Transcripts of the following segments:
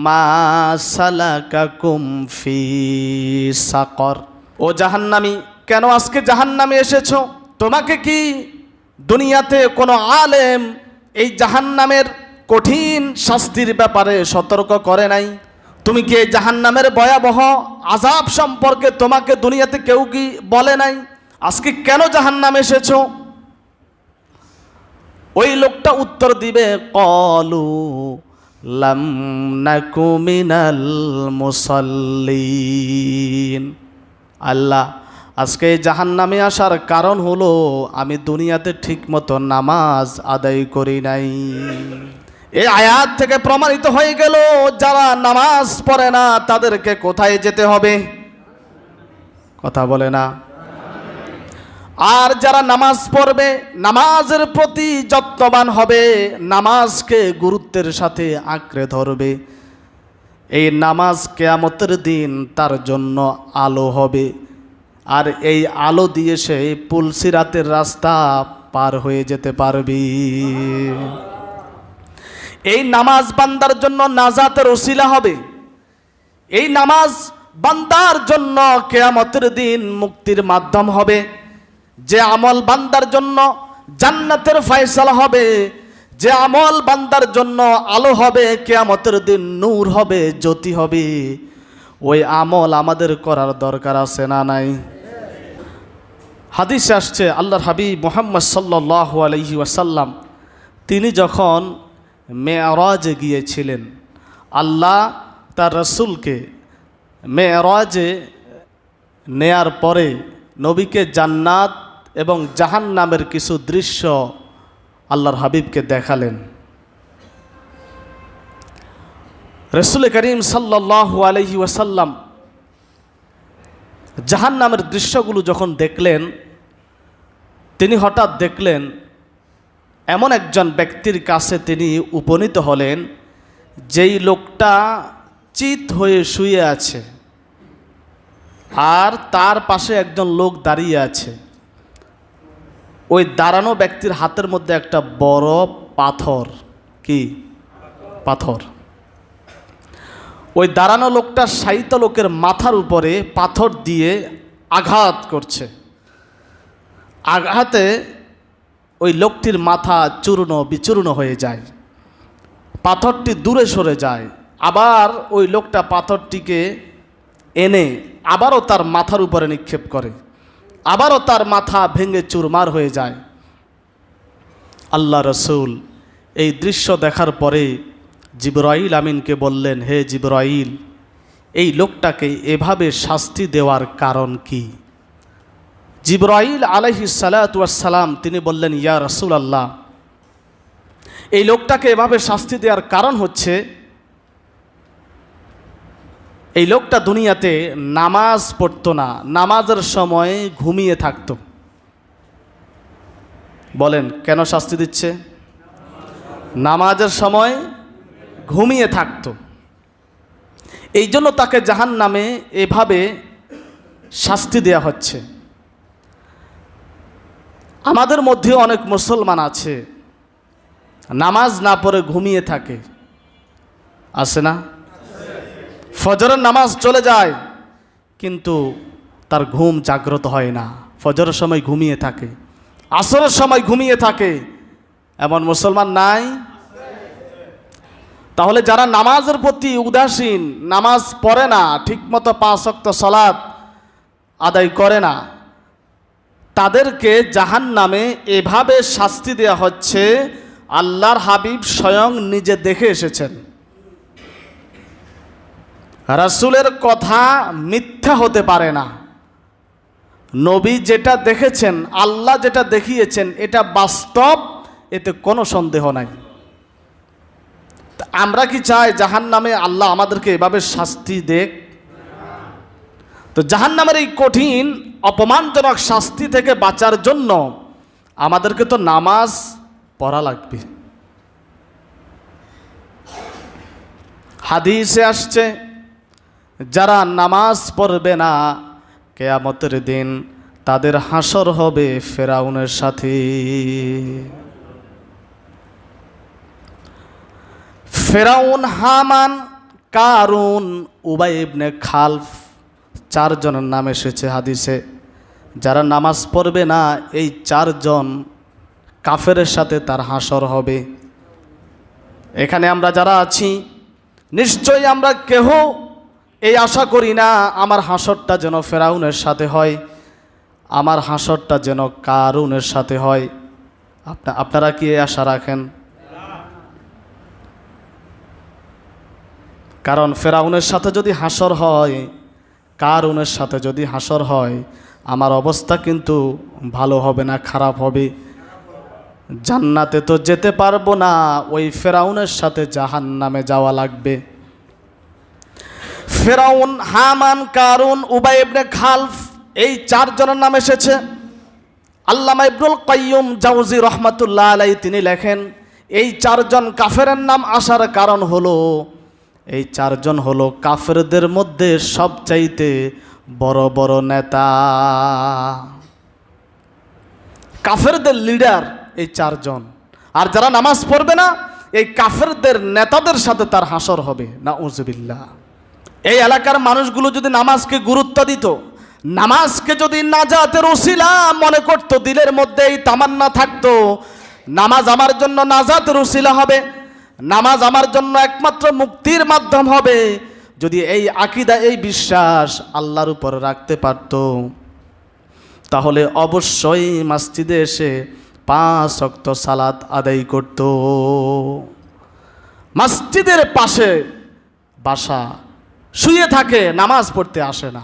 মা সালাকাকুম ফি সাকর। ও জাহান্নামী, কেন আজকে জাহান্নামে এসেছো? তোমাকে কি দুনিয়াতে কোনো আলেম এই জাহান্নামের কঠিন শাস্তির ব্যাপারে সতর্ক করে নাই? তুমি কি এই জাহান্নামের ভয়াবহ আযাব সম্পর্কে তোমাকে দুনিয়াতে কেউ কি বলে নাই? আজকে কেন জাহান্নামে এসেছো? ওই লোকটা উত্তর দিবে, ক্বালু লাম নাকু মিনাল মুসাল্লিন। আল্লাহ, আজকে জাহান্নামে আসার কারণ হলো আমি দুনিয়াতে ঠিকমতো নামাজ আদায় করি নাই। এই আয়াত থেকে প্রমাণিত হয়ে গেল যারা নামাজ পড়ে না তাদেরকে কোথায় যেতে হবে? কথা বলে না। আর যারা নামাজ পড়বে, নামাজের প্রতি যত্নবান হবে, নামাজকে গুরুত্বের সাথে আঁকড়ে ধরবে, এই নামাজ কিয়ামতের দিন তার জন্য আলো হবে। আর এই আলো দিয়ে সে পুলসিরাতের রাস্তা পার হয়ে যেতে পারবি। এই নামাজ বান্দার জন্য নাজাতের ওসিলা হবে। এই নামাজ বান্দার জন্য কিয়ামতের দিন মুক্তির মাধ্যম হবে। যে আমল বান্দার জন্য জান্নাতের ফয়সালা হবে, যে আমল বান্দার জন্য আলো হবে, কিয়ামতের দিন নূর হবে, জ্যোতি হবে, ওই আমল আমাদের করার দরকার আছে না নাই? হাদিসে আসছে আল্লাহর হাবিব মুহাম্মদ সাল্লাল্লাহু আলাইহি ওয়াসাল্লাম তিনি যখন মেরাজে গিয়েছিলেন, আল্লাহ তার রাসূলকে মেরাজে নেয়ার পরে নবীকে জান্নাত এবং জাহান্নামের কিছু দৃশ্য আল্লাহর হাবিবকে দেখালেন। রাসূল করিম সাল্লাল্লাহু আলাইহি ওয়াসাল্লাম জাহান্নামের দৃশ্যগুলো যখন দেখলেন, তিনি হঠাৎ দেখলেন এমন একজন ব্যক্তির কাছে তিনি উপনীত হলেন, যেই লোকটা চিত হয়ে শুয়ে আছে আর তার পাশে একজন লোক দাঁড়িয়ে আছে। ওই দাঁড়ানো ব্যক্তির হাতের মধ্যে একটা বড় পাথর। কি পাথর? ওই দাঁড়ানো লোকটা শায়িত লোকের মাথার উপরে পাথর দিয়ে আঘাত করছে। আঘাতে ওই লোকটির মাথা চূর্ণ বিচূর্ণ হয়ে যায়, পাথরটি দূরে সরে যায়। আবার ওই লোকটা পাথরটিকে এনে আবারও তার মাথার উপরে নিক্ষেপ করে, আবারও তার মাথা ভেঙে চুরমার হয়ে যায়। আল্লাহ রসুল এই দৃশ্য দেখার পরে জিবরাইল আমিনকে বললেন, হে জিবরাইল, এই লোকটাকে এভাবে শাস্তি দেওয়ার কারণ কি? জিবরাইল আলাইহিস সালাতু ওয়াস সালাম তিনি বললেন, ইয়া রাসূলুল্লাহ, এই লোকটাকে এভাবে শাস্তি দেওয়ার কারণ হচ্ছে এই লোকটা দুনিয়াতে নামাজ পড়তো না, নামাজের সময় ঘুমিয়ে থাকতো। বলেন কেন শাস্তি দিচ্ছে? নামাজের সময় ঘুমিয়ে থাকতো, এই জন্য তাকে জাহান্নামে এভাবে শাস্তি দেয়া হচ্ছে। আমাদের মধ্যে অনেক মুসলমান আছে নামাজ না পড়ে ঘুমিয়ে থাকে, আছে না? ফজরের নামাজ চলে যায় কিন্তু তার ঘুম জাগ্রত হয় না, ফজরের সময় ঘুমিয়ে থাকে, আসরের সময় ঘুমিয়ে থাকে। এমন মুসলমান নাই? তাহলে যারা নামাজের প্রতি উদাসীন, নামাজ পড়ে না, ঠিকমতো 5 ওয়াক্ত সালাত আদায় করে না, তাদেরকে জাহান্নামে এভাবে শাস্তি দেওয়া হচ্ছে। আল্লাহর হাবিব স্বয়ং নিজে দেখে এসেছেন। রাসূলের কথা মিথ্যা হতে পারে না। নবী যেটা দেখেছেন, আল্লাহ যেটা দেখিয়েছেন, এটা বাস্তব, এতে কোনো সন্দেহ নাই। আমরা কি চাই জাহান্নামে আল্লাহ আমাদেরকে এভাবে শাস্তি দেখ? তো জাহান্নামের এই কঠিন অপমানজনক শাস্তি থেকে বাঁচার জন্য আমাদেরকে তো নামাজ পড়া লাগবে। হাদিসে আসছে, যারা নামাজ পড়বে না কিয়ামতের দিন তাদের হাসর হবে ফেরাউনের সাথে। ফেরাউন, হামান, কারুন, উবাই ইবনে খালফ, 4 জনের নাম এসেছে হাদিসে। যারা নামাজ পড়বে না এই 4 জন কাফেরের সাথে তার হাসর হবে। এখানে আমরা যারা আছি নিশ্চয়ই আমরা কেহ এই আশা করি না আমার হাসরটা যেন ফেরাউনের সাথে হয়, আমার হাসরটা যেন কারুনের সাথে হয়। আপনারা কি এই আশা রাখেন? কারণ ফেরাউনের সাথে যদি হাসর হয়, কারুনের সাথে যদি হাসর হয়, আমার অবস্থা কিন্তু ভালো হবে না, খারাপ হবে। জান্নাতে তো যেতে পারবো না, ওই ফেরাউনের সাথে জাহান্নামে যাওয়া লাগবে। ফেরাউন, হামান, কারুন, উবাই ইবনে খালফ, এই 4 জনের নাম এসেছে। আল্লামা ইবনুল কাইয়ুম জাওজি রহমাতুল্লাহ আলাইহি তিনি লেখেন, এই 4 জন কাফেরের নাম আসার কারণ হলো এই 4 জন হলো কাফেরদের মধ্যে সবচাইতে বড় বড় নেতা, কাফেরদের লিডার এই 4 জন। আর যারা নামাজ পড়বে না এই কাফেরদের নেতাদের সাথে তার হাসর হবে, নাউজুবিল্লাহ। এই এলাকার মানুষগুলো যদি নামাজকে গুরুত্ব দিত, নামাজকে যদি নাজাতের উসিলা মনে করতো, দিলের মধ্যে এই তামান্না থাকতো নামাজ আমার জন্য নাজাতের উসিলা হবে, নামাজ আমার জন্য একমাত্র মুক্তির মাধ্যম হবে, যদি এই আকীদা, এই বিশ্বাস আল্লাহর উপর রাখতে পারত, তাহলে অবশ্যই মসজিদে এসে 5 ওয়াক্ত সালাত আদায় করত। মসজিদের পাশে বাসা, শুয়ে থাকে, নামাজ পড়তে আসে না।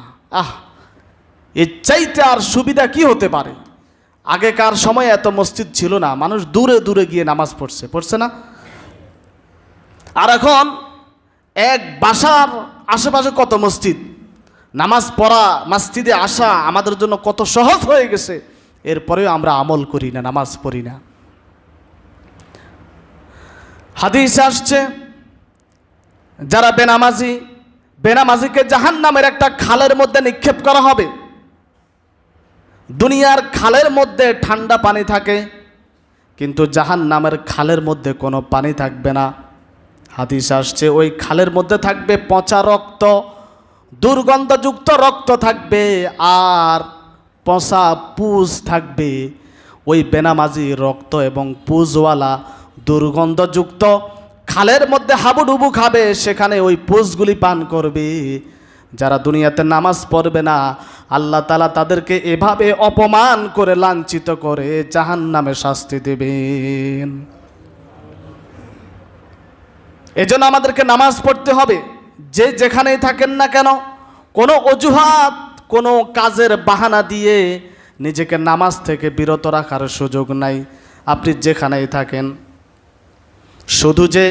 এর চাইতে আর সুবিধা কি হতে পারে? আগেকার সময় এত মসজিদ ছিল না, মানুষ দূরে দূরে গিয়ে নামাজ পড়ছে না। আর এখন এক বাসার আশেপাশে কত মসজিদ, নামাজ পড়া, মসজিদে আসা আমাদের জন্য কত সহজ হয়ে গেছে, এরপরেও আমরা আমল করি না, নামাজ পড়ি না। হাদিসে আসছে যারা বেনামাজিকে জাহান্নামের একটা খালের মধ্যে নিক্ষেপ করা হবে। দুনিয়ার খালের মধ্যে ঠান্ডা পানি থাকে, কিন্তু জাহান্নামের খালের মধ্যে কোনো পানি থাকবে না। হাদিস আসছে ওই খালের মধ্যে থাকবে পচা রক্ত, দুর্গন্ধযুক্ত রক্ত থাকবে, আর পচা পুজ থাকবে। ওই বেনামাজি রক্ত এবং পুজওয়ালা দুর্গন্ধযুক্ত খালের মধ্যে হাবুডুবু খাবে, সেখানে ওই পুজগুলি পান করবে। যারা দুনিয়াতে নামাজ পড়বে না আল্লাহ তাআলা তাদেরকে এভাবে অপমান করে, লাঞ্ছিত করে জাহান্নামে শাস্তি দেবেন। এজন্য আমাদেরকে নামাজ পড়তে হবে, যে যেখানেই থাকেন না কেন। কোনো অজুহাত, কোনো কাজের বাহানা দিয়ে নিজেকে নামাজ থেকে বিরত রাখার সুযোগ নাই। আপনি যেখানেই থাকেন, শুধু যে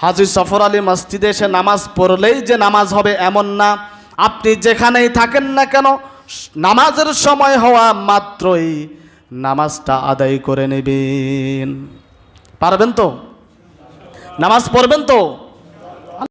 হাজী সফর আলী মসজিদে এসে নামাজ পড়লেই যে নামাজ হবে এমন না। আপনি যেখানেই থাকেন না কেন, নামাজের সময় হওয়া মাত্রই নামাজটা আদায় করে নেবেন। পারবেন তো? নামাজ পড়বেন তো?